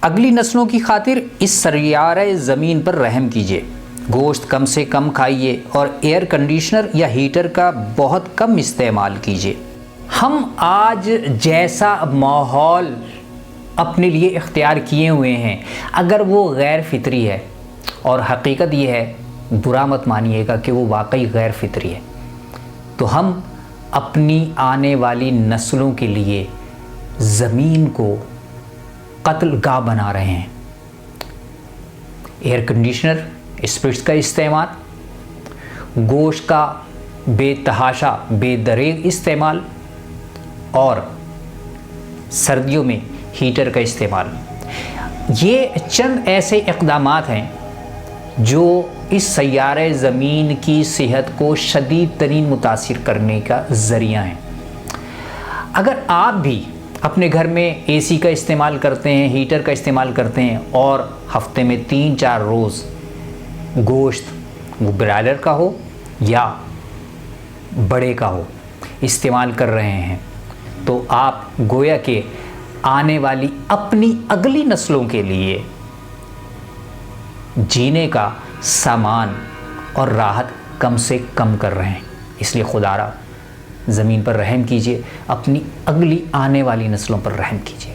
اگلی نسلوں کی خاطر اس سیارۂ زمین پر رحم کیجیے، گوشت کم سے کم کھائیے اور ایئر کنڈیشنر یا ہیٹر کا بہت کم استعمال کیجیے۔ ہم آج جیسا ماحول اپنے لیے اختیار کیے ہوئے ہیں، اگر وہ غیر فطری ہے، اور حقیقت یہ ہے، برا مت مانیے گا کہ وہ واقعی غیر فطری ہے، تو ہم اپنی آنے والی نسلوں کے لیے زمین کو قتل گاہ بنا رہے ہیں۔ ایئر کنڈیشنر، اسپرٹس کا استعمال، گوشت کا بے تحاشا بے دریغ استعمال، اور سردیوں میں ہیٹر کا استعمال، یہ چند ایسے اقدامات ہیں جو اس سیارۂ زمین کی صحت کو شدید ترین متاثر کرنے کا ذریعہ ہیں۔ اگر آپ بھی اپنے گھر میں اے سی کا استعمال کرتے ہیں، ہیٹر کا استعمال کرتے ہیں، اور ہفتے میں 3-4 روز گوشت، وہ برائلر کا ہو یا بڑے کا ہو، استعمال کر رہے ہیں، تو آپ گویا کہ آنے والی اپنی اگلی نسلوں کے لیے جینے کا سامان اور راحت کم سے کم کر رہے ہیں۔ اس لیے خدا را زمین پر رحم کیجیے، اپنی اگلی آنے والی نسلوں پر رحم کیجیے۔